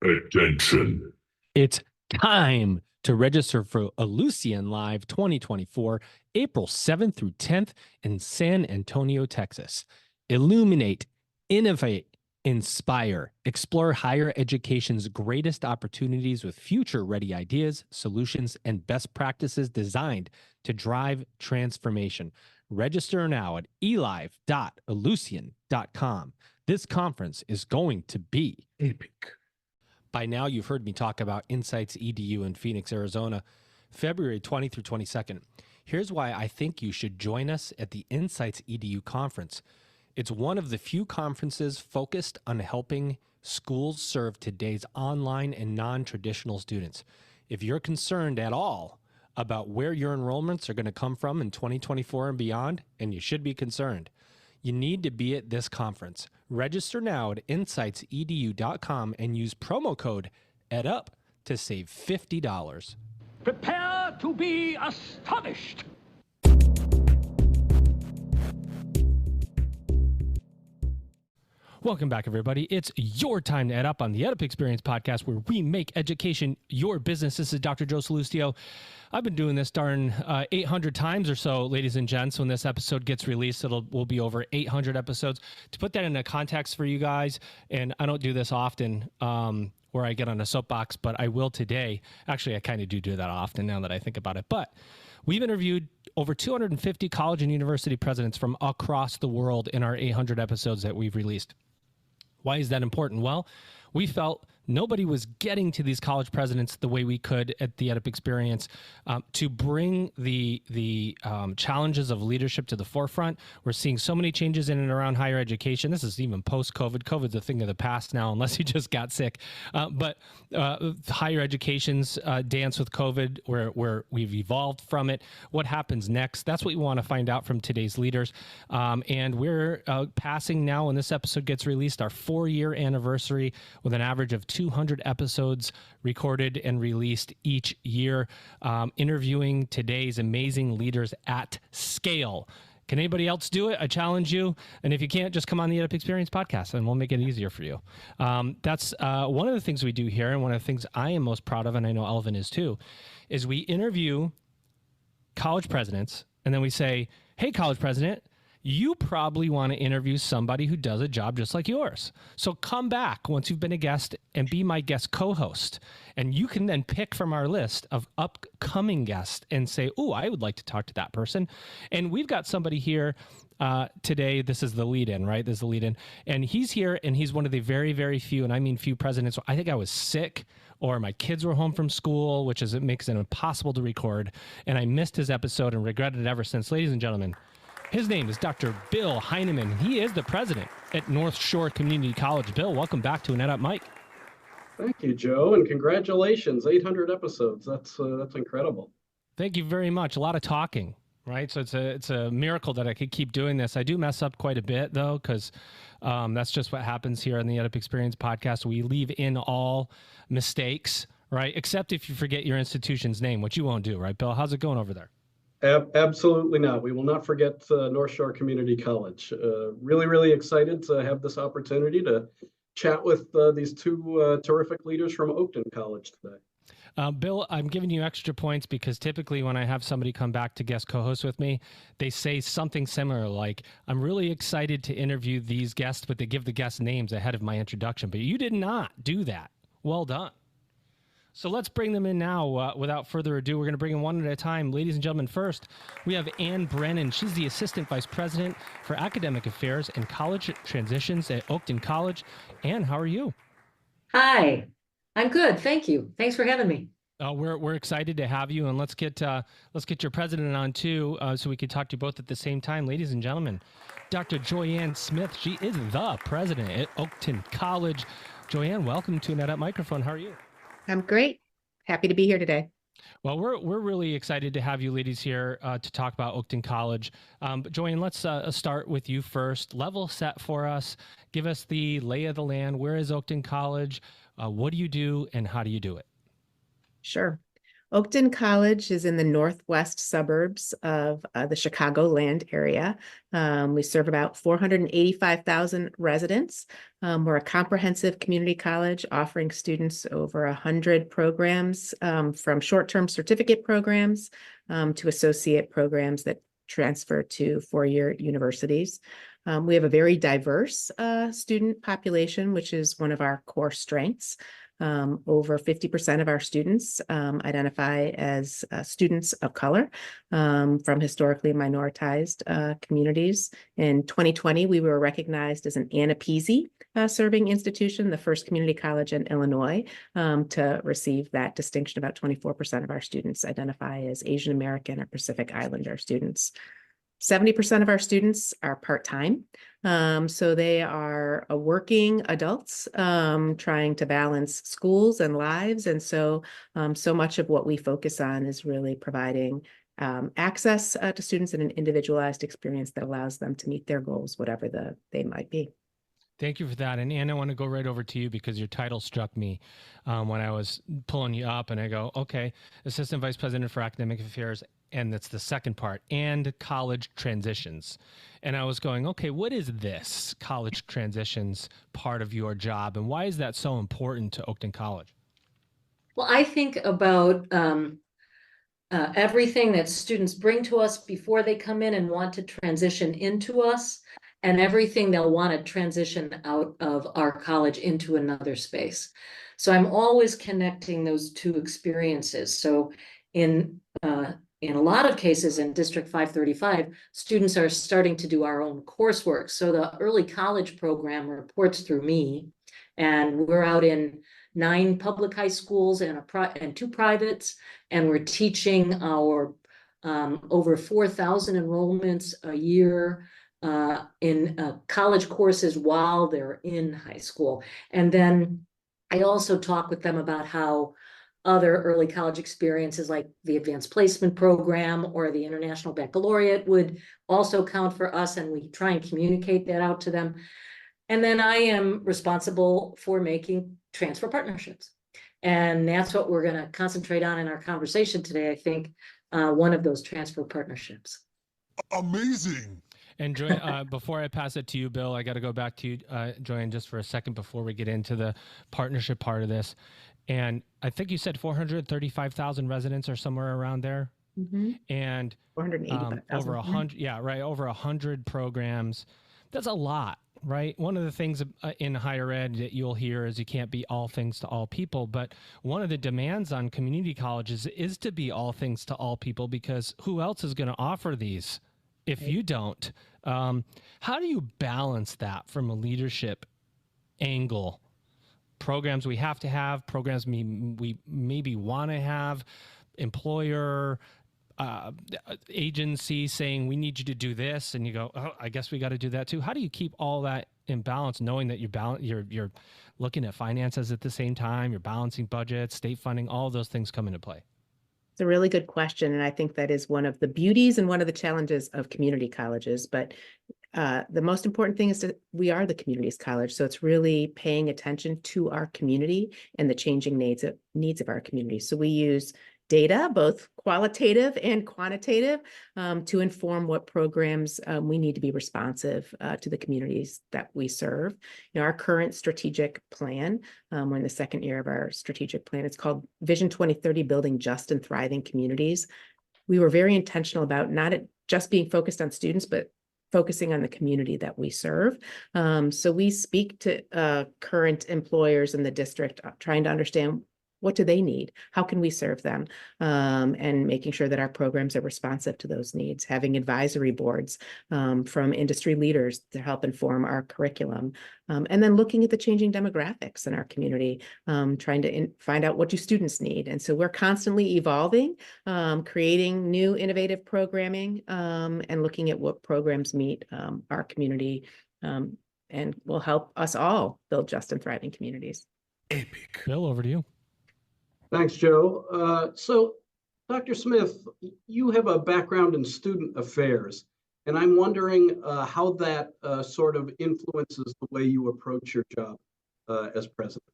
Attention. It's time to register for Ellucian Live 2024, April 7th through 10th in San Antonio, Texas. Illuminate, innovate, inspire, explore higher education's greatest opportunities with future-ready ideas, solutions, and best practices designed to drive transformation. Register now at elive.ellucian.com. This conference is going to be epic. By now, you've heard me talk about Insights EDU in Phoenix, Arizona, February 20 through 22nd. Here's why I think you should join us at the Insights EDU conference. It's one of the few conferences focused on helping schools serve today's online and non-traditional students. If you're concerned at all about where your enrollments are going to come from in 2024 and beyond, and you should be concerned, you need to be at this conference. Register now at insightsedu.com and use promo code EdUp to save $50. Prepare to be astonished. Welcome back, everybody. It's your time to EdUp on the EdUp Experience podcast, where we make education your business. This is Dr. Joe Salustio. I've been doing this darn 800 times or so, ladies and gents. When this episode gets released, will be over 800 episodes. To put that into context for you guys, and I don't do this often, where I get on a soapbox, but I will today. Actually, I kind of do that often now that I think about it. But we've interviewed over 250 college and university presidents from across the world in our 800 episodes that we've released. Why is that important? Well, we felt nobody was getting to these college presidents the way we could at the EdUp Experience to bring the challenges of leadership to the forefront. We're seeing so many changes in and around higher education. This is even post-COVID. COVID's a thing of the past now, unless you just got sick. But higher education's dance with COVID, where we've evolved from it. What happens next? That's what we want to find out from today's leaders. And we're passing now, when this episode gets released, our 4-year anniversary with an average of 200 episodes recorded and released each year, interviewing today's amazing leaders at scale. Can anybody else do it? I challenge you. And if you can't, just come on the EdUp Experience podcast and we'll make it easier for you. That's one of the things we do here, and one of the things I am most proud of, and I know Elvin is too, is we interview college presidents, and then we say, hey, college president, you probably want to interview somebody who does a job just like yours. So come back once you've been a guest and be my guest co-host. And you can then pick from our list of upcoming guests and say, oh, I would like to talk to that person. And we've got somebody here today. This is the lead-in, right? This is the lead-in. And he's here, and he's one of the very, very few, and I mean few presidents. I think I was sick, or my kids were home from school, it makes it impossible to record. And I missed his episode and regretted it ever since. Ladies and gentlemen, his name is Dr. Bill Heineman. He is the president at North Shore Community College. Bill, welcome back to an EdUp Mic. Thank you, Joe, and congratulations, 800 episodes. That's incredible. Thank you very much. A lot of talking, right? So it's a miracle that I could keep doing this. I do mess up quite a bit, though, because that's just what happens here on the EdUp Experience podcast. We leave in all mistakes, right? Except if you forget your institution's name, which you won't do, right, Bill? How's it going over there? Absolutely not. We will not forget North Shore Community College. Really, really excited to have this opportunity to chat with these two terrific leaders from Oakton College today. Bill, I'm giving you extra points because typically when I have somebody come back to guest co-host with me, they say something similar like, I'm really excited to interview these guests, but they give the guest names ahead of my introduction. But you did not do that. Well done. So let's bring them in now. Without further ado, we're going to bring them one at a time. Ladies and gentlemen, first, we have Ann Brennan. She's the Assistant Vice President for Academic Affairs and College Transitions at Oakton College. Ann, how are you? Hi, I'm good. Thank you. Thanks for having me. We're excited to have you, and let's get your president on too, so we can talk to you both at the same time. Ladies and gentlemen, Dr. Joianne Smith. She is the president at Oakton College. Joianne, welcome to an EdUp Microphone. How are you? I'm great. Happy to be here today. Well, we're really excited to have you ladies here to talk about Oakton College. But Joianne, let's start with you first. Level set for us. Give us the lay of the land. Where is Oakton College? What do you do, and how do you do it? Sure. Oakton College is in the northwest suburbs of the Chicagoland area. We serve about 485,000 residents. We're a comprehensive community college offering students over 100 programs, from short-term certificate programs to associate programs that transfer to four-year universities. We have a very diverse student population, which is one of our core strengths. Over 50% of our students identify as students of color from historically minoritized communities. In 2020, we were recognized as an Anna Peasy serving institution, the first community college in Illinois to receive that distinction. About 24% of our students identify as Asian American or Pacific Islander students. 70% of our students are part-time. So they are working adults trying to balance schools and lives. And so much of what we focus on is really providing access to students in an individualized experience that allows them to meet their goals, whatever they might be. Thank you for that. And Anne, I want to go right over to you because your title struck me when I was pulling you up, and I go, okay, Assistant Vice President for Academic Affairs, and that's the second part, and college transitions. And I was going, okay, what is this college transitions part of your job, and why is that so important to Oakton College? Well, I think about everything that students bring to us before they come in and want to transition into us, and everything they'll want to transition out of our college into another space. So I'm always connecting those two experiences. So in a lot of cases in District 535, students are starting to do our own coursework. So the early college program reports through me, and we're out in 9 public high schools and 2 privates, and we're teaching our over 4,000 enrollments a year in college courses while they're in high school. And then I also talk with them about how other early college experiences like the advanced placement program or the international baccalaureate would also count for us, and we try and communicate that out to them. And then I am responsible for making transfer partnerships. And that's what we're going to concentrate on in our conversation today, I think, one of those transfer partnerships. Amazing. And before I pass it to you, Bill, I got to go back to you, Joianne, just for a second before we get into the partnership part of this. And I think you said 435,000 residents or somewhere around there. Mm-hmm. And 485,000. over 100, yeah, right, over 100 programs. That's a lot, right? One of the things in higher ed that you'll hear is you can't be all things to all people. But one of the demands on community colleges is to be all things to all people, because who else is going to offer these if you don't? How do you balance that from a leadership angle? Programs we have to have, programs we maybe want to have, employer, agency saying we need you to do this, and you go, oh, I guess we got to do that too. How do you keep all that in balance, knowing that you're looking at finances at the same time, you're balancing budgets, state funding, all of those things come into play? It's a really good question, and I think that is one of the beauties and one of the challenges of community colleges. But the most important thing is that we are the community's college, so it's really paying attention to our community and the changing needs of our community. So we use data, both qualitative and quantitative, to inform what programs we need to be responsive to the communities that we serve. You know, our current strategic plan, we're in the second year of our strategic plan. It's called Vision 2030, Building Just and Thriving Communities. We were very intentional about not just being focused on students, but focusing on the community that we serve. So we speak to current employers in the district, trying to understand, what do they need? How can we serve them? And making sure that our programs are responsive to those needs, having advisory boards from industry leaders to help inform our curriculum. And then looking at the changing demographics in our community, trying to find out, what do students need? And so we're constantly evolving, creating new innovative programming, and looking at what programs meet our community and will help us all build just and thriving communities. Epic. Bill, over to you. Thanks, Joe. So, Dr. Smith, you have a background in student affairs, and I'm wondering how that sort of influences the way you approach your job as president.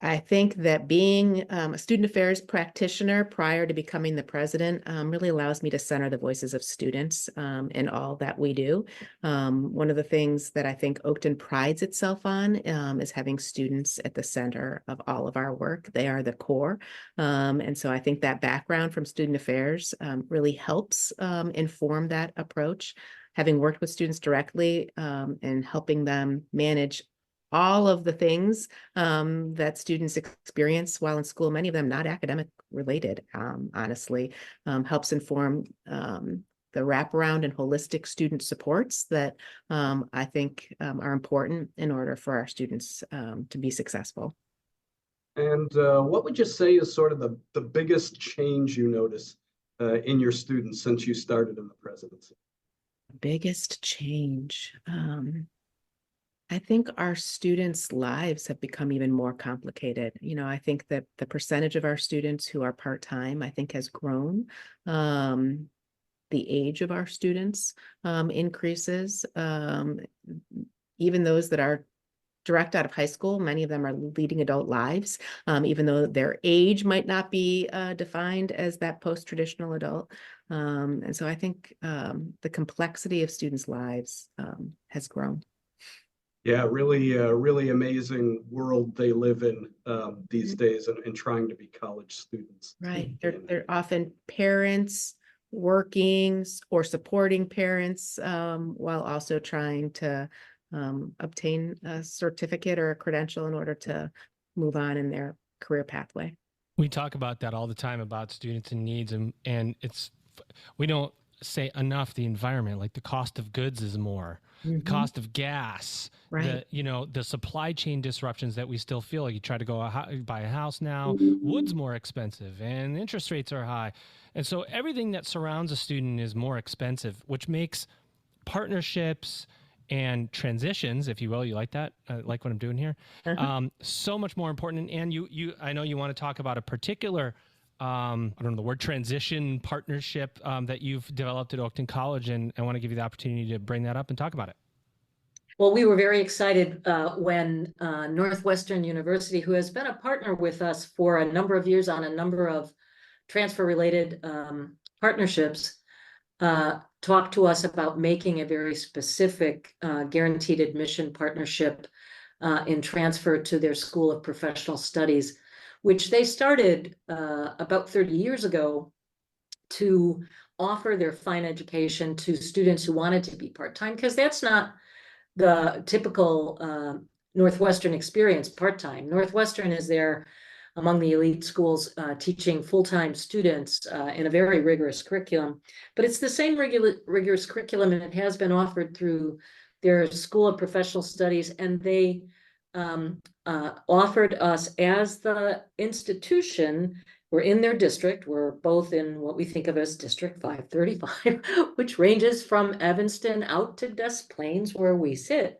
I think that being a student affairs practitioner prior to becoming the president really allows me to center the voices of students in all that we do. One of the things that I think Oakton prides itself on is having students at the center of all of our work. They are the core. And so I think that background from student affairs really helps inform that approach. Having worked with students directly and helping them manage all of the things that students experience while in school, many of them not academic related, honestly, helps inform the wraparound and holistic student supports that I think are important in order for our students to be successful. And what would you say is sort of the biggest change you notice in your students since you started in the presidency? Biggest change. I think our students' lives have become even more complicated. You know, I think that the percentage of our students who are part-time, I think, has grown. The age of our students increases. Even those that are direct out of high school, many of them are leading adult lives, even though their age might not be defined as that post-traditional adult. And so I think the complexity of students' lives has grown. Yeah, really amazing world they live in these days and trying to be college students. Right. They're often parents working or supporting parents while also trying to obtain a certificate or a credential in order to move on in their career pathway. We talk about that all the time about students and needs, and we don't say enough the environment, like the cost of goods is more, the cost of gas, right? The supply chain disruptions that we still feel. Like you try to go buy a house now, wood's more expensive and interest rates are high. And so everything that surrounds a student is more expensive, which makes partnerships and transitions, if you will, you like that? Like what I'm doing here? So much more important. And I know you want to talk about a particular I don't know the word, transition partnership that you've developed at Oakton College, and I want to give you the opportunity to bring that up and talk about it. Well, we were very excited when Northwestern University, who has been a partner with us for a number of years on a number of transfer-related partnerships, talked to us about making a very specific guaranteed admission partnership in transfer to their School of Professional Studies, which they started about 30 years ago to offer their fine education to students who wanted to be part-time, because that's not the typical Northwestern experience, part-time. Northwestern is there among the elite schools teaching full-time students in a very rigorous curriculum, but it's the same rigorous curriculum, and it has been offered through their School of Professional Studies, and they offered us as the institution. We're in their district. We're both in what we think of as District 535, which ranges from Evanston out to Des Plaines, where we sit.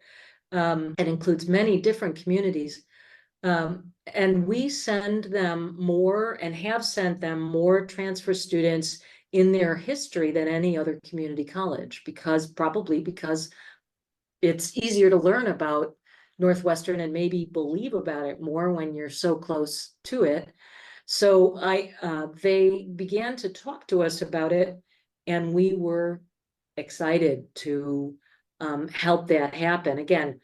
It includes many different communities. And we send them more and have sent them more transfer students in their history than any other community college, probably because it's easier to learn about Northwestern and maybe believe about it more when you're so close to it. So they began to talk to us about it, and we were excited to help that happen. Again,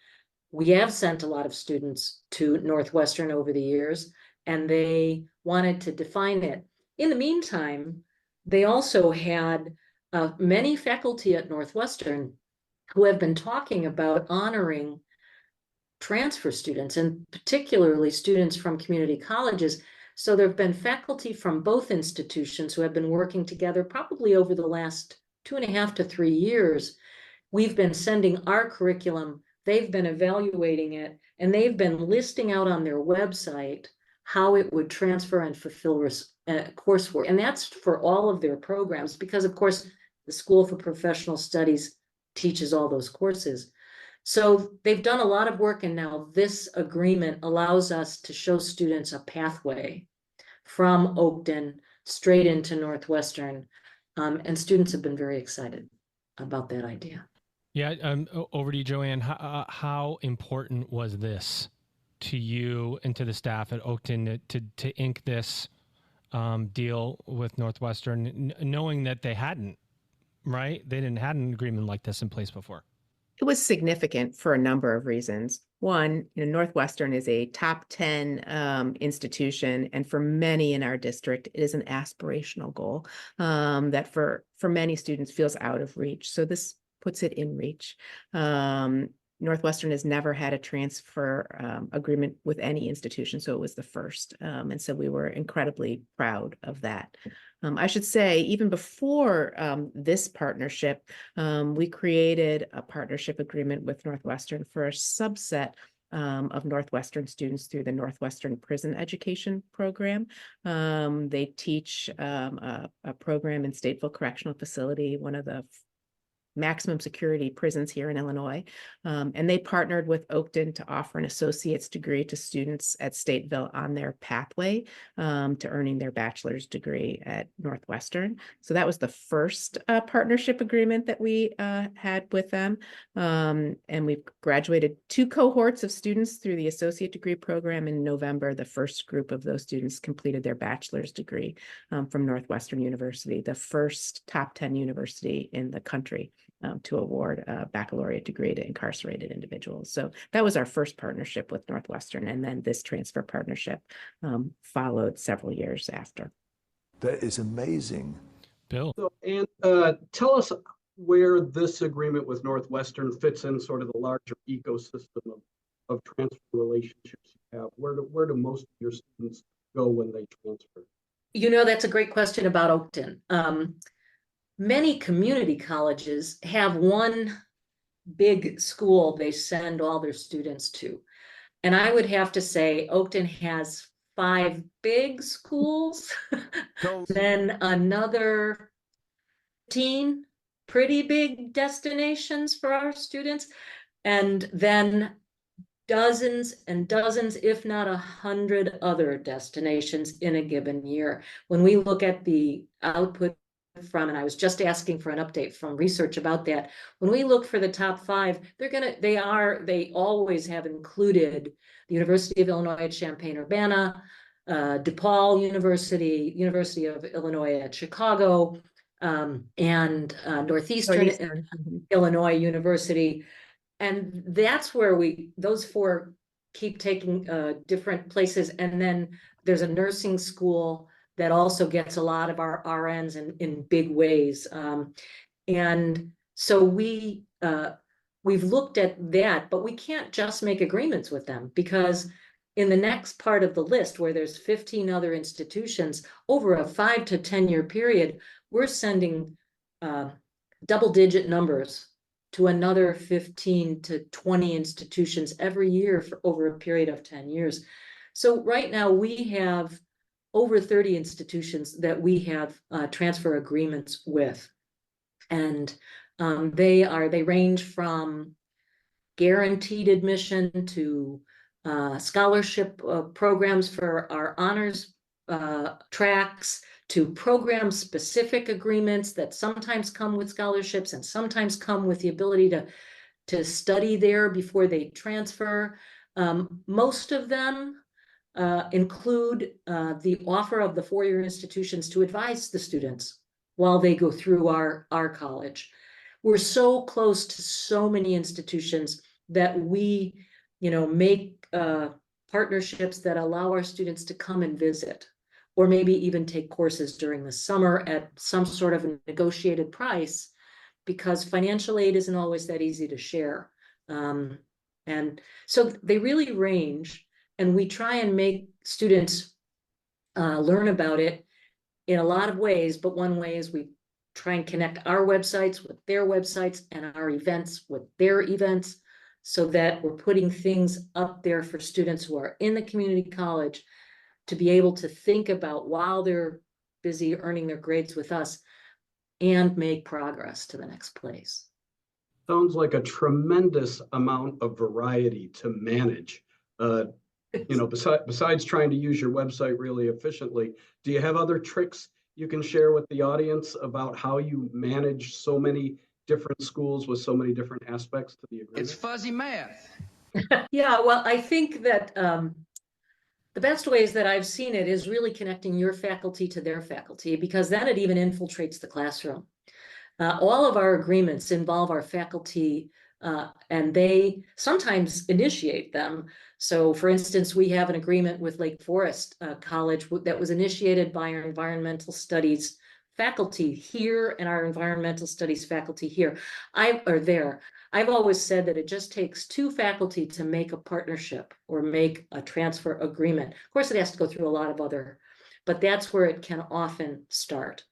we have sent a lot of students to Northwestern over the years, and they wanted to define it. In the meantime, they also had many faculty at Northwestern who have been talking about honoring transfer students, and particularly students from community colleges. So there have been faculty from both institutions who have been working together probably over the last 2.5 to 3 years. We've been sending our curriculum, they've been evaluating it, and they've been listing out on their website how it would transfer and fulfill coursework. And that's for all of their programs, because of course, the School for Professional Studies teaches all those courses. So they've done a lot of work, and now this agreement allows us to show students a pathway from Oakton straight into Northwestern. And students have been very excited about that idea. Yeah, over to you, Joianne. How important was this to you and to the staff at Oakton to ink this deal with Northwestern, knowing that they hadn't, right? They didn't had an agreement like this in place before. It was significant for a number of reasons. One, Northwestern is a top 10 institution, and for many in our district, it is an aspirational goal that for many students feels out of reach. So this puts it in reach. Northwestern has never had a transfer agreement with any institution, so it was the first. And so we were incredibly proud of that. I should say, even before this partnership, we created a partnership agreement with Northwestern for a subset of Northwestern students through the Northwestern Prison Education Program. They teach a program in Stateville Correctional Facility, one of the maximum security prisons here in Illinois. And they partnered with Oakton to offer an associate's degree to students at Stateville on their pathway to earning their bachelor's degree at Northwestern. So that was the first partnership agreement that we had with them. And we've graduated 2 cohorts of students through the associate degree program in November. The first group of those students completed their bachelor's degree from Northwestern University, the first top 10 university in the country to award a baccalaureate degree to incarcerated individuals. So that was our first partnership with Northwestern. And then this transfer partnership followed several years after. That is amazing. Bill. So, and tell us where this agreement with Northwestern fits in sort of the larger ecosystem of transfer relationships you have. Where do most of your students go when they transfer? That's a great question about Oakton. Many community colleges have one big school they send all their students to. And I would have to say Oakton has 5 big schools, then another 15 pretty big destinations for our students, and then dozens and dozens, if not 100 other destinations in a given year. When we look at the output from, and I was just asking for an update from research about that. When we look for the top 5, they always have included the University of Illinois at Champaign-Urbana, DePaul University, University of Illinois at Chicago, and Northeastern Illinois University. And that's where those 4 keep taking different places. And then there's a nursing school that also gets a lot of our RNs in big ways. And so we've looked at that, but we can't just make agreements with them, because in the next part of the list, where there's 15 other institutions over a 5 to 10 year period, we're sending double-digit numbers to another 15 to 20 institutions every year for over a period of 10 years. So right now we have over 30 institutions that we have transfer agreements with. And they range from guaranteed admission to scholarship programs for our honors tracks, to program specific agreements that sometimes come with scholarships and sometimes come with the ability to study there before they transfer. Most of them include the offer of the 4-year institutions to advise the students while they go through our college. We're so close to so many institutions that we, make partnerships that allow our students to come and visit, or maybe even take courses during the summer at some sort of a negotiated price, because financial aid isn't always that easy to share. And so they really range. And we try and make students learn about it in a lot of ways, but one way is we try and connect our websites with their websites and our events with their events, so that we're putting things up there for students who are in the community college to be able to think about while they're busy earning their grades with us and make progress to the next place. Sounds like a tremendous amount of variety to manage. Besides trying to use your website really efficiently, do you have other tricks you can share with the audience about how you manage so many different schools with so many different aspects to the agreement? It's fuzzy math. Yeah, well, I think that the best ways that I've seen it is really connecting your faculty to their faculty, because then it even infiltrates the classroom. All of our agreements involve our faculty, and they sometimes initiate them. So for instance, we have an agreement with Lake Forest College that was initiated by our environmental studies faculty here and our environmental studies faculty here. I've always said that it just takes two faculty to make a partnership or make a transfer agreement. Of course, it has to go through a lot of other, but that's where it can often start.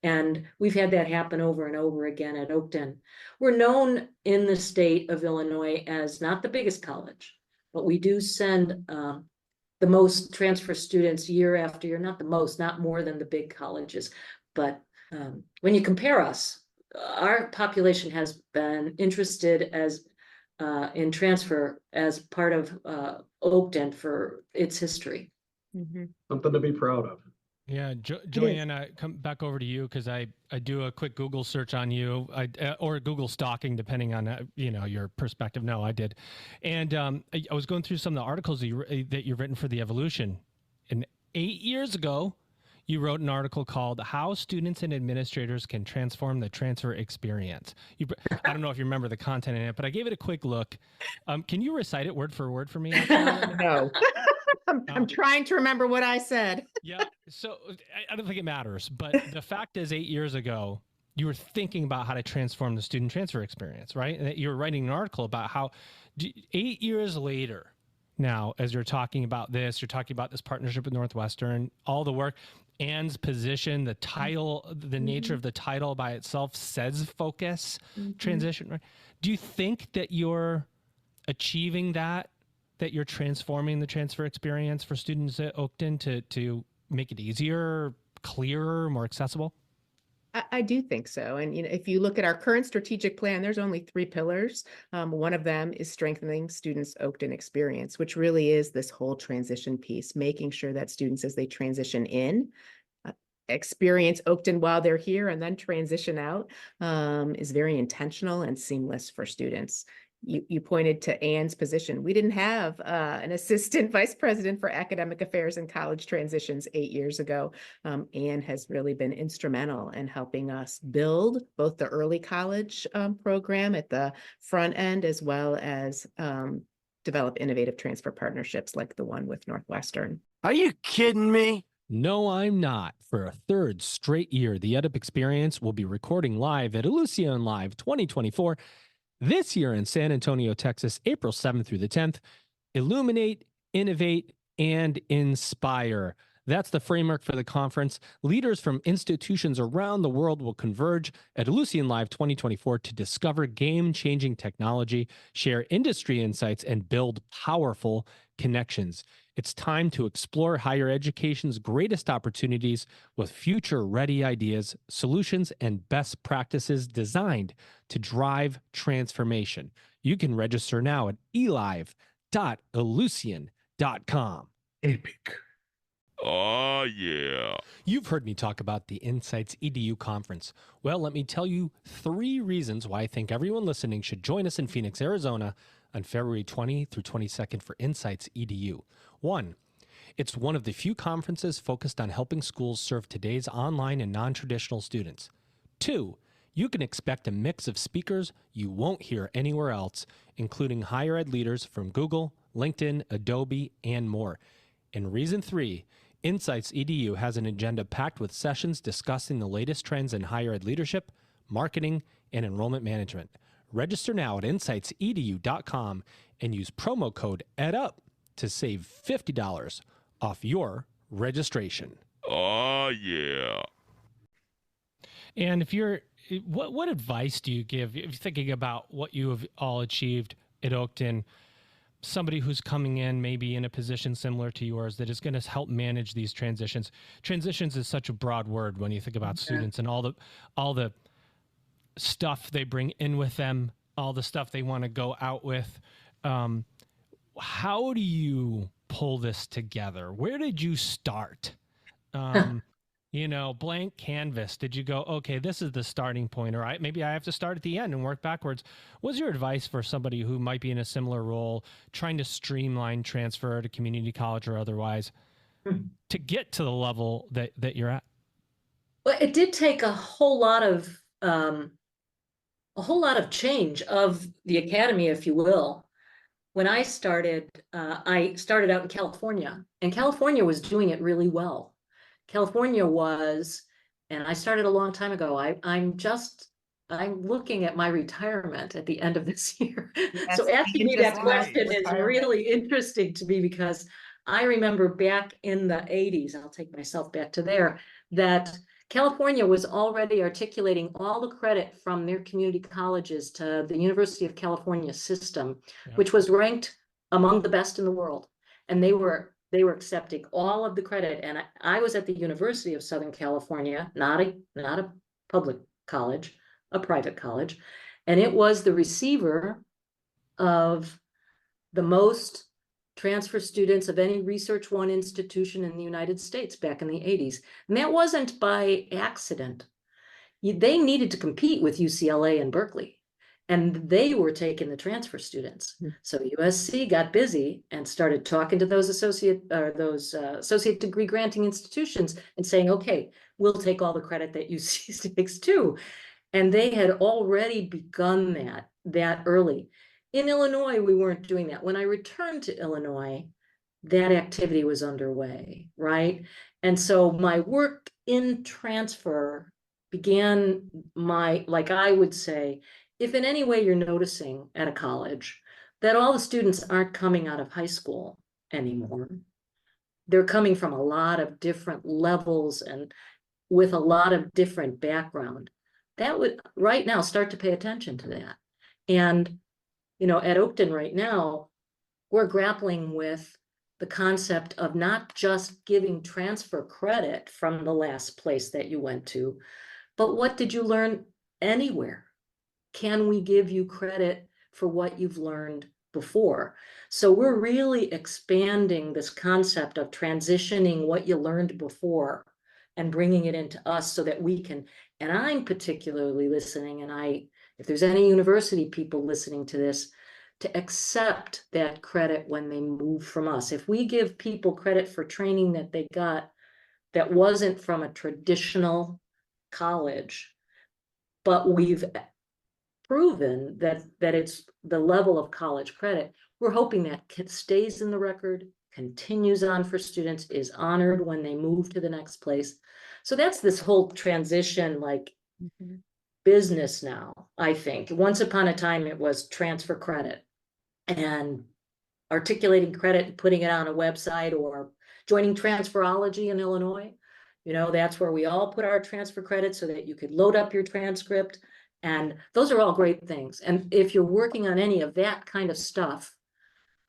And we've had that happen over and over again at Oakton. We're known in the state of Illinois as not the biggest college, but we do send the most transfer students year after year, not the most, not more than the big colleges. But when you compare us, our population has been interested as in transfer as part of Oakton for its history. Mhm. Something to be proud of. Yeah, Joianne, I come back over to you because I do a quick Google search on you, or Google stalking, depending on your perspective. No, I did, and I was going through some of the articles that you've written for the Evolution. And 8 years ago, you wrote an article called "How Students and Administrators Can Transform the Transfer Experience." I don't know if you remember the content in it, but I gave it a quick look. Can you recite it word for word for me? No. I'm trying to remember what I said. Yeah. So I don't think it matters. But the fact is, 8 years ago, you were thinking about how to transform the student transfer experience, right? And you were writing an article about how 8 years later, now, as you're talking about this partnership with Northwestern, all the work, Anne's position, the title, the nature of the title by itself says focus, transition, right? Do you think that you're achieving that you're transforming the transfer experience for students at Oakton to make it easier, clearer, more accessible? I do think so. And if you look at our current strategic plan, there's only 3 pillars. One of them is strengthening students' Oakton experience, which really is this whole transition piece, making sure that students, as they transition in, experience Oakton while they're here and then transition out, is very intentional and seamless for students. You pointed to Anne's position. We didn't have an assistant vice president for academic affairs and college transitions 8 years ago. Anne has really been instrumental in helping us build both the early college program at the front end, as well as develop innovative transfer partnerships like the one with Northwestern. Are you kidding me? No, I'm not. For a third straight year, the EdUp Experience will be recording live at Elucian Live 2024. This year in San Antonio, Texas, April 7th through the 10th. Illuminate, innovate, and inspire. That's the framework for the conference. Leaders from institutions around the world will converge at Elucian Live 2024 to discover game-changing technology, share industry insights, and build powerful connections. It's time to explore higher education's greatest opportunities with future-ready ideas, solutions, and best practices designed to drive transformation. You can register now at elive.elucian.com. Epic. Oh, yeah. You've heard me talk about the Insights EDU conference. Well, let me tell you 3 reasons why I think everyone listening should join us in Phoenix, Arizona on February 20 through 22nd for Insights EDU. 1, it's one of the few conferences focused on helping schools serve today's online and non-traditional students. 2, you can expect a mix of speakers you won't hear anywhere else, including higher ed leaders from Google, LinkedIn, Adobe, and more. And reason 3, Insights EDU has an agenda packed with sessions discussing the latest trends in higher ed leadership, marketing, and enrollment management. Register now at insightsedu.com and use promo code EdUp to save $50 off your registration. Oh, yeah. And if you're, what advice do you give if you're thinking about what you have all achieved at Oakton? Somebody who's coming in maybe in a position similar to yours that is going to help manage these transitions. Transitions is such a broad word when you think about students and all the stuff they bring in with them, all the stuff they want to go out with. How do you pull this together? Where did you start? blank canvas, did you go, okay, this is the starting point, or maybe I have to start at the end and work backwards? What's your advice for somebody who might be in a similar role, trying to streamline transfer to community college or otherwise to get to the level that you're at? Well, it did take a whole lot of change of the academy, if you will. When I started out in California, and California was doing it really well. California was, and I started a long time ago. I'm looking at my retirement at the end of this year. Yes, So asking me that question is retirement. really interesting to me, because I remember back in the 80s, I'll take myself back to there, that California was already articulating all the credit from their community colleges to the University of California system, which was ranked among the best in the world. And they were accepting all of the credit. And I was at the University of Southern California, not a public college, a private college. And it was the receiver of the most transfer students of any Research One institution in the United States back in the 80s. And that wasn't by accident. They needed to compete with UCLA and Berkeley, and they were taking the transfer students. So USC got busy and started talking to those associate degree granting institutions and saying, okay, we'll take all the credit that UC takes too. And they had already begun that early. In Illinois, we weren't doing that. When I returned to Illinois, that activity was underway, right? And so my work in transfer began like I would say, if in any way you're noticing at a college that all the students aren't coming out of high school anymore, they're coming from a lot of different levels and with a lot of different background, that would right now start to pay attention to that. And at Oakton right now, we're grappling with the concept of not just giving transfer credit from the last place that you went to, but what did you learn anywhere? Can we give you credit for what you've learned before? So we're really expanding this concept of transitioning what you learned before and bringing it into us so that we can, and I'm particularly listening, and if there's any university people listening to this, to accept that credit when they move from us. If we give people credit for training that they got that wasn't from a traditional college, but we've proven that it's the level of college credit, we're hoping that stays in the record, continues on for students, is honored when they move to the next place. So that's this whole transition, like business now, I think. Once upon a time, it was transfer credit and articulating credit and putting it on a website, or joining Transferology in Illinois. That's where we all put our transfer credit so that you could load up your transcript. And those are all great things. And if you're working on any of that kind of stuff,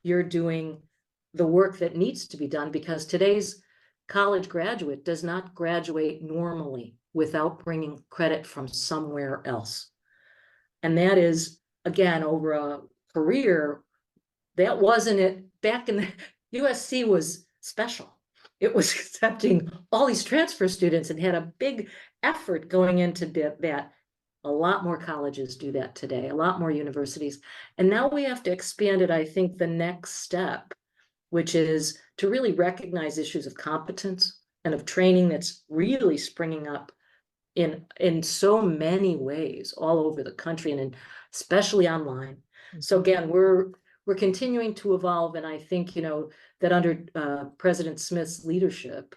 you're doing the work that needs to be done, because today's college graduate does not graduate normally without bringing credit from somewhere else. And that is, again, over a career, that wasn't it. Back in the USC was special. It was accepting all these transfer students and had a big effort going into that. A lot more colleges do that today, a lot more universities. And now we have to expand it, I think, the next step, which is to really recognize issues of competence and of training that's really springing up in so many ways all over the country, and especially online. So again, we're continuing to evolve, and I think that under President Smith's leadership,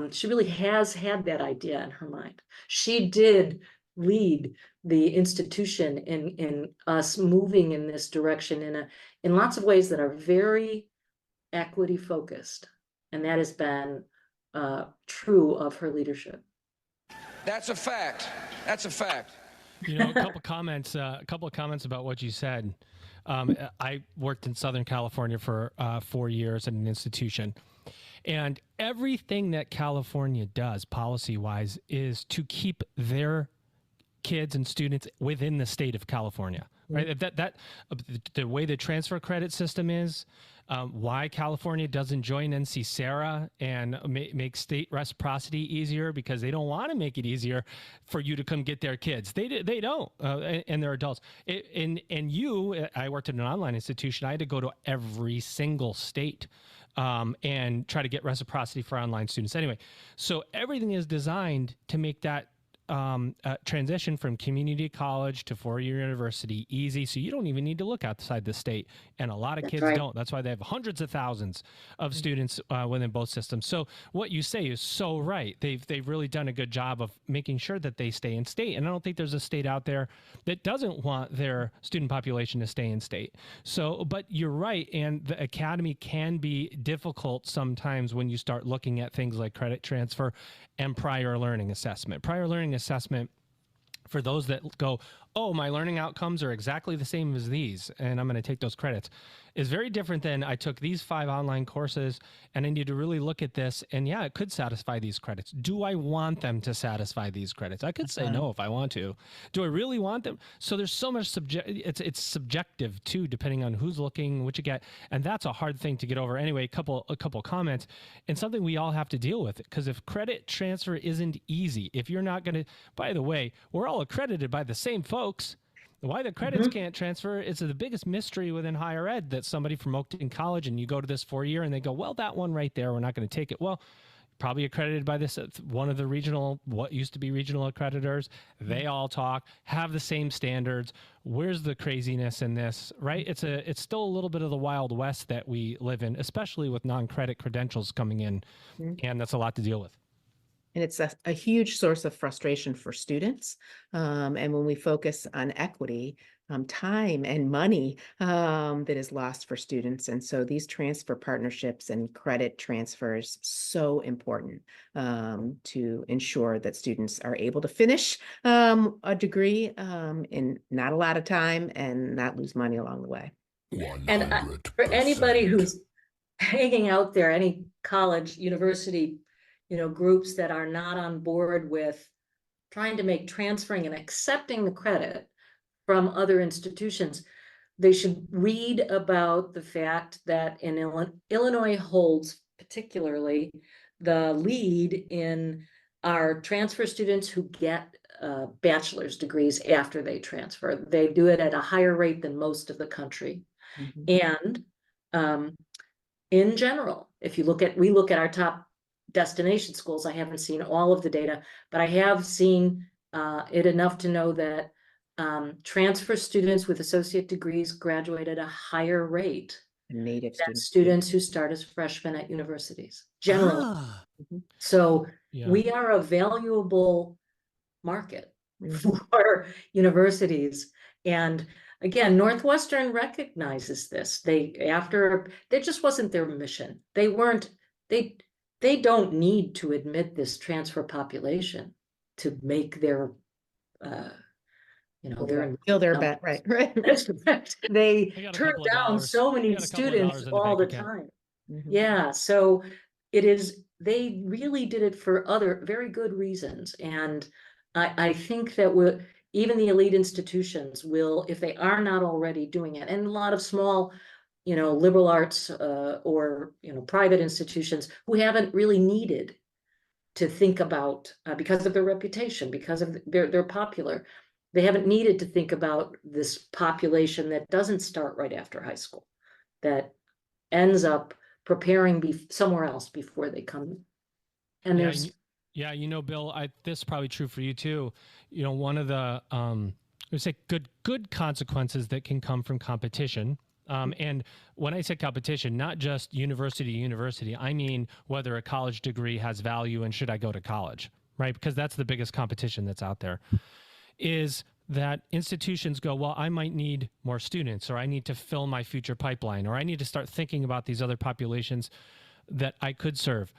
she really has had that idea in her mind. She did lead the institution in us moving in this direction in lots of ways that are very equity focused, and that has been true of her leadership. That's a fact. That's a fact. A couple of comments about what you said. I worked in Southern California for 4 years at an institution, and everything that California does policy-wise is to keep their kids and students within the state of California, right? The way the transfer credit system is, why California doesn't join NC-SARA and make state reciprocity easier, because they don't want to make it easier for you to come get their kids. They don't, and they're adults. I worked at an online institution. I had to go to every single state and try to get reciprocity for online students. Anyway, so everything is designed to make that transition from community college to four-year university easy, so you don't even need to look outside the state, and a lot of kids don't. That's why they have hundreds of thousands of students within both systems. So what you say is so right. They've really done a good job of making sure that they stay in state, and I don't think there's a state out there that doesn't want their student population to stay in state. So, but you're right, and the academy can be difficult sometimes when you start looking at things like credit transfer and prior learning assessment. Prior learning assessment, for those that go, oh, my learning outcomes are exactly the same as these, and I'm going to take those credits, is very different than I took these 5 online courses and I need to really look at this, and yeah, it could satisfy these credits. Do I want them to satisfy these credits? I could say no if I want to. Do I really want them? So there's so much it's subjective too, depending on who's looking, what you get, and that's a hard thing to get over. Anyway, a couple comments, and something we all have to deal with, because if credit transfer isn't easy, if you're not going to, by the way, we're all accredited by the same folks. Why the credits can't transfer, it's the biggest mystery within higher ed, that somebody from Oakton College, and you go to this 4-year and they go, well, that one right there, we're not going to take it. Well, probably accredited by this one of the what used to be regional accreditors. They all talk, have the same standards. Where's the craziness in this, right? It's still a little bit of the Wild West that we live in, especially with non-credit credentials coming in, and that's a lot to deal with. And it's a huge source of frustration for students. And when we focus on equity, time and money that is lost for students. And so these transfer partnerships and credit transfers, so important to ensure that students are able to finish a degree in not a lot of time and not lose money along the way. 100%. And for anybody who's hanging out there, any college, university, groups that are not on board with trying to make transferring and accepting the credit from other institutions, they should read about the fact that in Illinois holds particularly the lead in our transfer students who get bachelor's degrees after they transfer. They do it at a higher rate than most of the country. And in general, if you we look at our top destination schools, I haven't seen all of the data, but I have seen it enough to know that transfer students with associate degrees graduate at a higher rate than students who start as freshmen at universities, generally. So we are a valuable market for universities. And again, Northwestern recognizes this. That just wasn't their mission. They don't need to admit this transfer population to make their, fill their bet, right? They turn down so many students all the time. Yeah, so they really did it for other very good reasons. And I think that even the elite institutions will, if they are not already doing it, and a lot of small liberal arts or private institutions who haven't really needed to think about, because of their reputation, because of they're popular, they haven't needed to think about this population that doesn't start right after high school, that ends up preparing somewhere else before they come. And there's Bill, this is probably true for you too. One of the let's say good consequences that can come from competition. And when I say competition, not just university to university, I mean whether a college degree has value and should I go to college, right? Because that's the biggest competition that's out there, is that institutions go, well, I might need more students, or I need to fill my future pipeline, or I need to start thinking about these other populations that I could serve.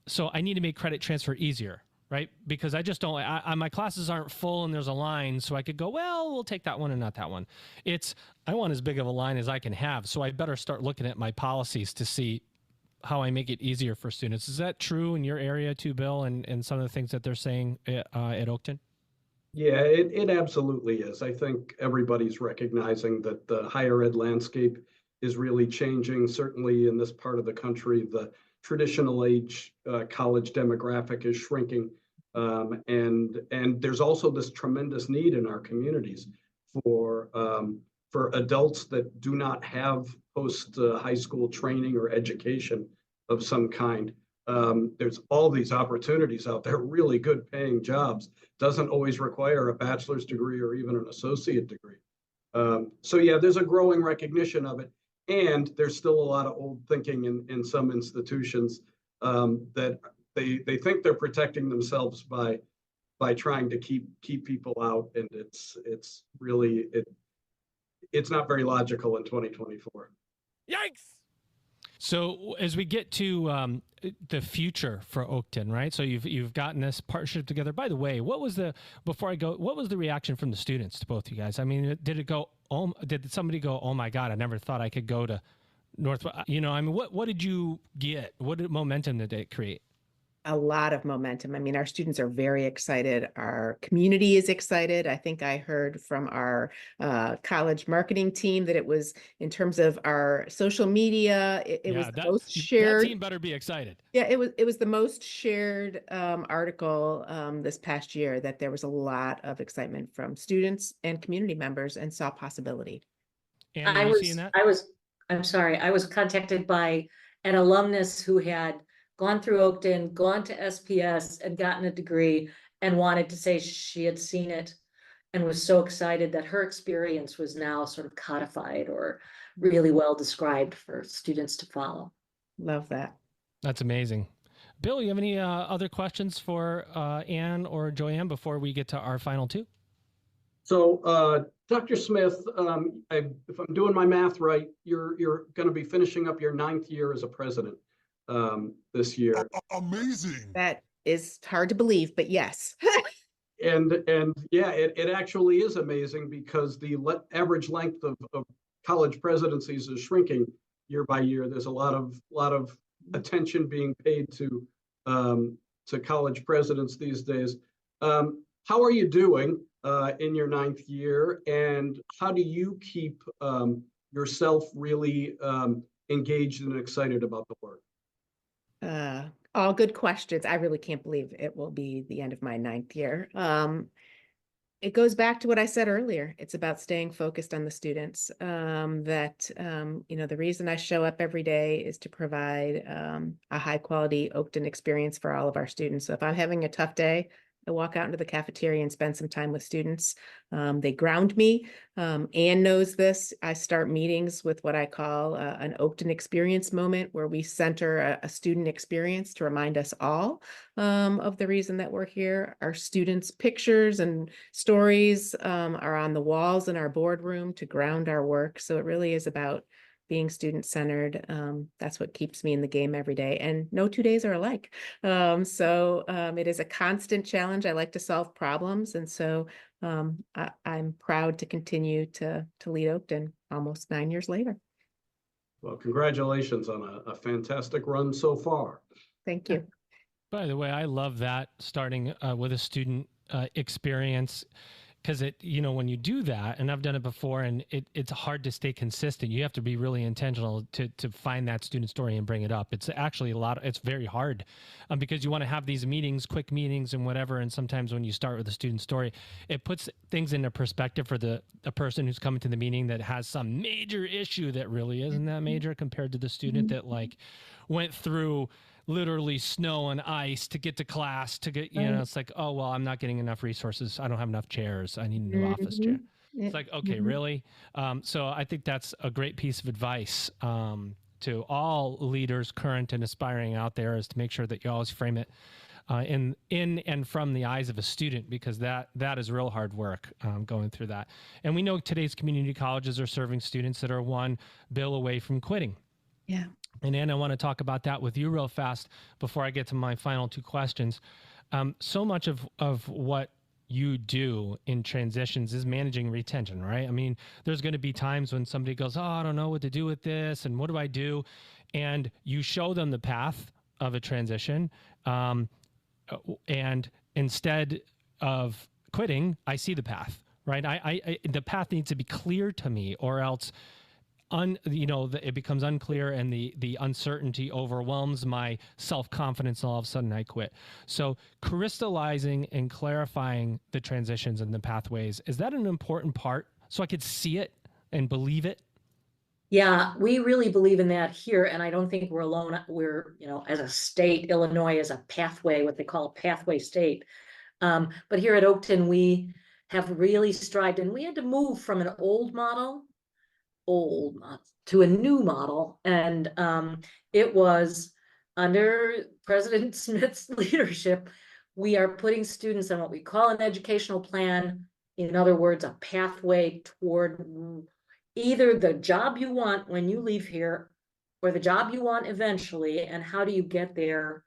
So I need to make credit transfer easier, right? Because I just don't, my classes aren't full and there's a line, so I could go, well, we'll take that one and not that one. I want as big of a line as I can have, so I better start looking at my policies to see how I make it easier for students. Is that true in your area too, Bill, and some of the things that they're saying at Oakton? Yeah, it absolutely is. I think everybody's recognizing that the higher ed landscape is really changing. Certainly in this part of the country, the traditional age college demographic is shrinking. And there's also this tremendous need in our communities for for adults that do not have post high school training or education of some kind. There's all these opportunities out there, really good paying jobs. Doesn't always require a bachelor's degree or even an associate degree. So yeah, there's a growing recognition of it, and there's still a lot of old thinking in some institutions that they think they're protecting themselves by trying to keep people out, and it's really it's not very logical in 2024. Yikes! So as we get to the future for Oakton, right? So you've gotten this partnership together. By the way, what was the reaction from the students to both you guys? I mean, did somebody go, "Oh my God, I never thought I could go to North"? You know, I mean, what did you get? What momentum did it create? A lot of momentum. I mean, our students are very excited. Our community is excited. I think I heard from our college marketing team that it was, in terms of our social media, it was the most shared. That team better be excited. Yeah, it was the most shared article this past year, that there was a lot of excitement from students and community members and saw possibility. And are you seeing that? I'm sorry, I was contacted by an alumnus who had gone through Oakton, gone to SPS and gotten a degree, and wanted to say she had seen it and was so excited that her experience was now sort of codified or really well described for students to follow. Love that. That's amazing. Bill, you have any other questions for Anne or Joianne before we get to our final two? So, Dr. Smith, if I'm doing my math right, you're going to be finishing up your 9th year as a president this year. Amazing. That is hard to believe, but yes. and yeah, it actually is amazing, because the average length of college presidencies is shrinking year by year. There's a lot of attention being paid to college presidents these days. How are you doing in your 9th year, and how do you keep yourself really engaged and excited about the work? All good questions. I really can't believe it will be the end of my 9th year. It goes back to what I said earlier. It's about staying focused on the students. You know, the reason I show up every day is to provide a high quality Oakton experience for all of our students. So if I'm having a tough day, I walk out into the cafeteria and spend some time with students. They ground me. Anne knows this. I start meetings with what I call an Oakton experience moment, where we center a student experience to remind us all of the reason that we're here. Our students' pictures and stories are on the walls in our boardroom to ground our work. So it really is about being student-centered. That's what keeps me in the game every day, and no 2 days are alike. It is a constant challenge. I like to solve problems, and so I'm proud to continue to lead Oakton almost 9 years later. Well, congratulations on a fantastic run so far. Thank you. By the way, I love that, starting with a student experience, because when you do that, and I've done it before, and it's hard to stay consistent. You have to be really intentional to find that student story and bring it up. It's actually it's very hard because you want to have these meetings, quick meetings and whatever. And sometimes when you start with a student story, it puts things into perspective for the person who's coming to the meeting that has some major issue that really isn't that major compared to the student that went through literally snow and ice to get to class, to get, it's like, oh, well, I'm not getting enough resources. I don't have enough chairs. I need a new office chair. It's like, okay, really? So I think that's a great piece of advice to all leaders, current and aspiring out there, is to make sure that you always frame it in and from the eyes of a student, because that is real hard work going through that. And we know today's community colleges are serving students that are one bill away from quitting. Yeah. And Anne, I want to talk about that with you real fast before I get to my final two questions. So much of what you do in transitions is managing retention, right? I mean, there's going to be times when somebody goes, oh, I don't know what to do with this, and what do I do? And you show them the path of a transition. And instead of quitting, I see the path, right? The path needs to be clear to me, or else it becomes unclear, and the uncertainty overwhelms my self-confidence, and all of a sudden I quit. So crystallizing and clarifying the transitions and the pathways, is that an important part so I could see it and believe it? Yeah, we really believe in that here, and I don't think we're alone. We're, as a state, Illinois is a pathway, what they call a pathway state. But here at Oakton, we have really strived, and we had to move from an old model to a new model. And it was under President Smith's leadership, we are putting students on what we call an educational plan. In other words, a pathway toward either the job you want when you leave here or the job you want eventually. And how do you get there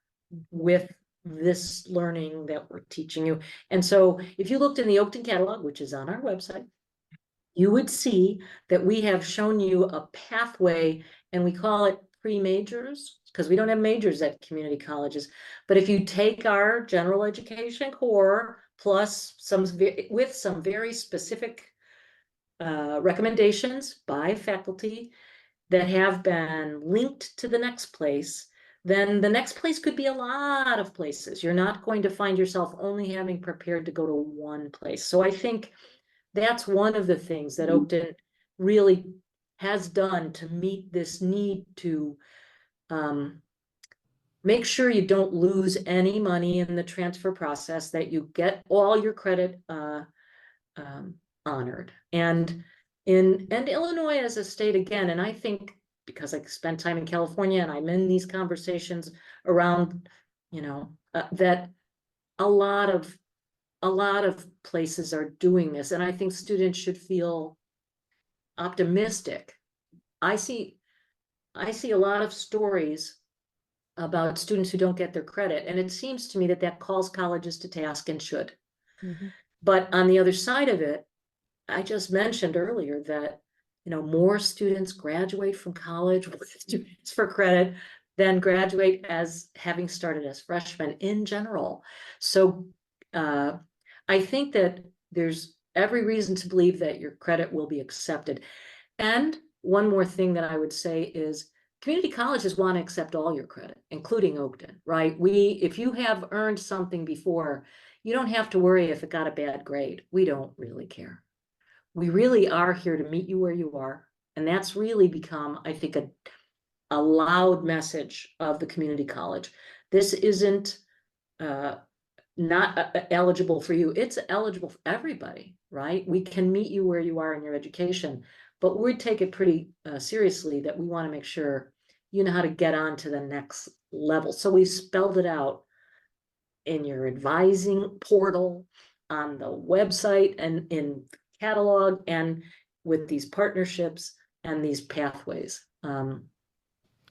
with this learning that we're teaching you? And so if you looked in the Oakton catalog, which is on our website, you would see that we have shown you a pathway, and we call it pre-majors because we don't have majors at community colleges. But if you take our general education core plus with some very specific recommendations by faculty that have been linked to the next place, then the next place could be a lot of places. You're not going to find yourself only having prepared to go to one place. So I think that's one of the things that Oakton really has done to meet this need to make sure you don't lose any money in the transfer process, that you get all your credit honored. And Illinois as a state, again, and I think because I spent time in California and I'm in these conversations around, that a lot of places are doing this, and I think students should feel optimistic. I see a lot of stories about students who don't get their credit, and it seems to me that calls colleges to task, and should. Mm-hmm. But on the other side of it, I just mentioned earlier that more students graduate from college with students for credit than graduate as having started as freshmen in general. So I think that there's every reason to believe that your credit will be accepted. And one more thing that I would say is community colleges want to accept all your credit, including Oakton, right? If you have earned something before, you don't have to worry if it got a bad grade. We don't really care. We really are here to meet you where you are. And that's really become, I think, a loud message of the community college. This isn't not eligible for you. It's eligible for everybody, right? We can meet you where you are in your education, but we take it pretty seriously that we want to make sure you know how to get on to the next level. So we spelled it out in your advising portal, on the website, and in catalog, and with these partnerships and these pathways.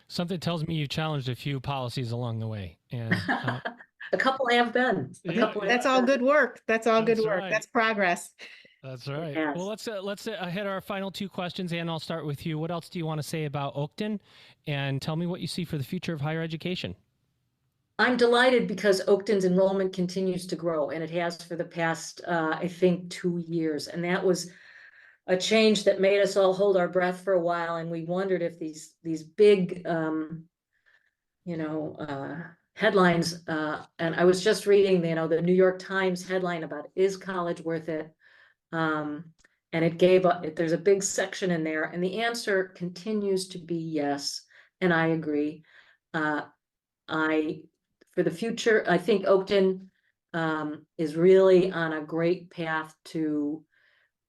Something tells me you challenged a few policies along the way, and a couple have been. That's all good work. That's all good work. Right. That's progress. That's right. Yes. Well, let's hit our final two questions, and I'll start with you. What else do you want to say about Oakton, and tell me what you see for the future of higher education? I'm delighted because Oakton's enrollment continues to grow, and it has for the past, I think, 2 years. And that was a change that made us all hold our breath for a while. And we wondered if these big, headlines, and I was just reading, the New York Times headline about, is college worth it? And it gave there's a big section in there, and the answer continues to be yes. And I agree. For the future, I think Oakton is really on a great path to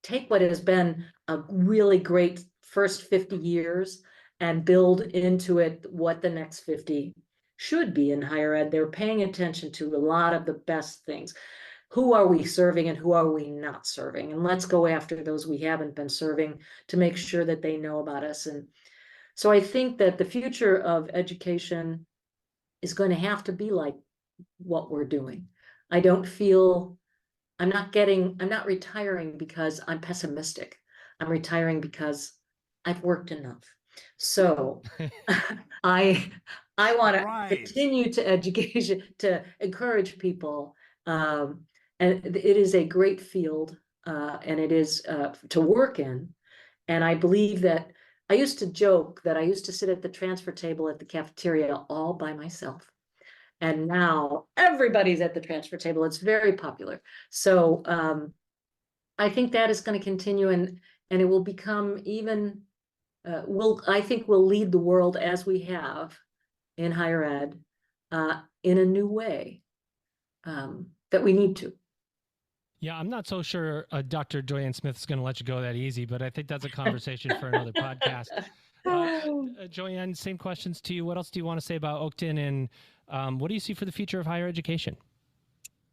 take what has been a really great first 50 years and build into it what the next 50 should be in higher ed. They're paying attention to a lot of the best things. Who are we serving and who are we not serving? And let's go after those we haven't been serving to make sure that they know about us. And so I think that the future of education is going to have to be like what we're doing. I'm not retiring because I'm pessimistic. I'm retiring because I've worked enough. So I want to continue to encourage people. And And it is a great field, and it is to work in. And I believe that I used to joke that I used to sit at the transfer table at the cafeteria all by myself. And now everybody's at the transfer table. It's very popular. So I think that is going to continue, and it will become even, I think we'll lead the world as we have in higher ed in a new way that we need to. Yeah, I'm not so sure Dr. Joianne Smith is going to let you go that easy, but I think that's a conversation for another podcast. Joianne, same questions to you. What else do you want to say about Oakton, and what do you see for the future of higher education?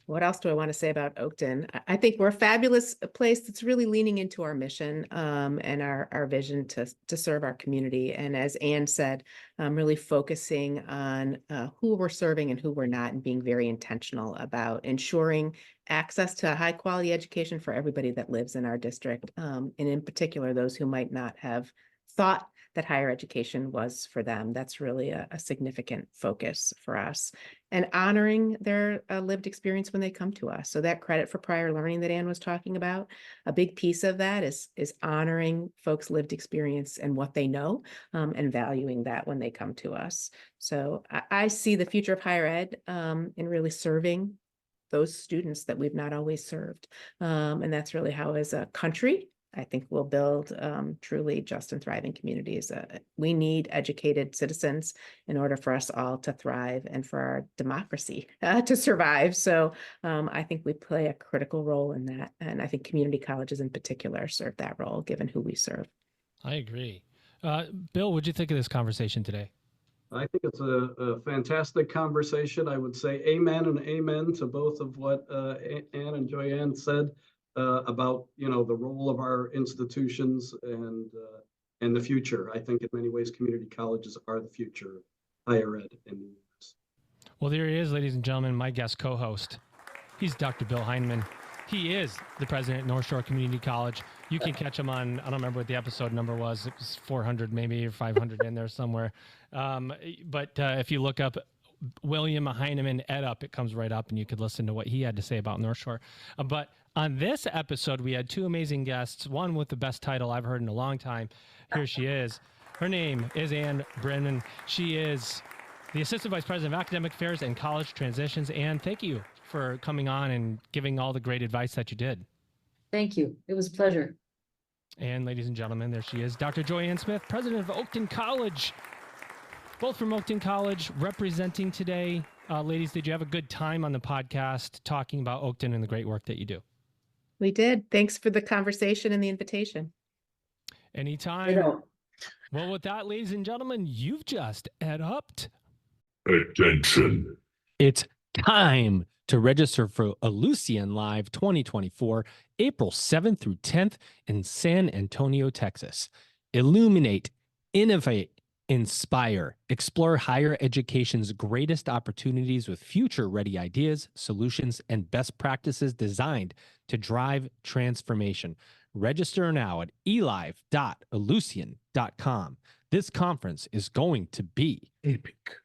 What else do I want to say about Oakton? I think we're a fabulous place that's really leaning into our mission and our vision to serve our community. And as Anne said, really focusing on who we're serving and who we're not, and being very intentional about ensuring access to a high quality education for everybody that lives in our district. And in particular, those who might not have thought that higher education was for them. That's really a significant focus for us, and honoring their lived experience when they come to us. So that credit for prior learning that Anne was talking about, a big piece of that is honoring folks' lived experience and what they know, and valuing that when they come to us. So I see the future of higher ed in really serving those students that we've not always served. And that's really how, as a country, I think we'll build truly just and thriving communities. We need educated citizens in order for us all to thrive and for our democracy to survive. So I think we play a critical role in that. And I think community colleges in particular serve that role, given who we serve. I agree. Bill, what'd you think of this conversation today? I think it's a fantastic conversation. I would say amen and amen to both of what Anne and Joianne said. About the role of our institutions and the future. I think in many ways community colleges are the future of higher ed in the U.S. Well, there he is, ladies and gentlemen, my guest co-host. He's Dr. Bill Heineman. He is the president at North Shore Community College. You can catch him on, I don't remember what the episode number was. It was 400 maybe, or 500 in there somewhere. But if you look up William Heineman EdUp, it comes right up, and you could listen to what he had to say about North Shore. But on this episode, we had two amazing guests, one with the best title I've heard in a long time. Here she is. Her name is Anne Brennan. She is the Assistant Vice President of Academic Affairs and College Transitions. Anne, thank you for coming on and giving all the great advice that you did. Thank you. It was a pleasure. And ladies and gentlemen, there she is, Dr. Joianne Smith, President of Oakton College. Both from Oakton College, representing today. Ladies, did you have a good time on the podcast talking about Oakton and the great work that you do? We did. Thanks for the conversation and the invitation. Anytime. Well, with that, ladies and gentlemen, you've just EdUp'd. Attention. It's time to register for Ellucian Live 2024, April 7th through 10th in San Antonio, Texas. Illuminate, innovate, inspire, explore higher education's greatest opportunities with future-ready ideas, solutions, and best practices designed to drive transformation. Register now at elive.ellucian.com. This conference is going to be epic.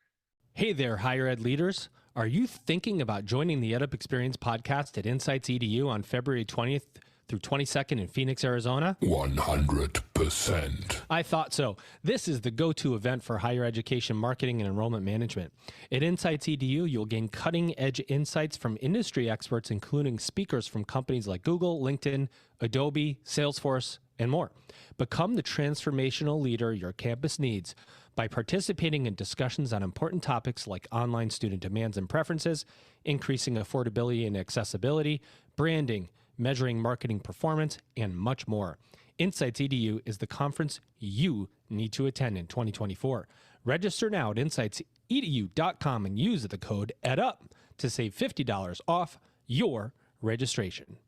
Hey there, higher ed leaders. Are you thinking about joining the EdUp Experience podcast at Insights EDU on February 20th through 22nd in Phoenix, Arizona? 100%. I thought so. This is the go-to event for higher education marketing and enrollment management. At Insights EDU, you'll gain cutting-edge insights from industry experts, including speakers from companies like Google, LinkedIn, Adobe, Salesforce, and more. Become the transformational leader your campus needs by participating in discussions on important topics like online student demands and preferences, increasing affordability and accessibility, branding, measuring marketing performance, and much more. Insights EDU is the conference you need to attend in 2024. Register now at insightsedu.com and use the code EdUp to save $50 off your registration.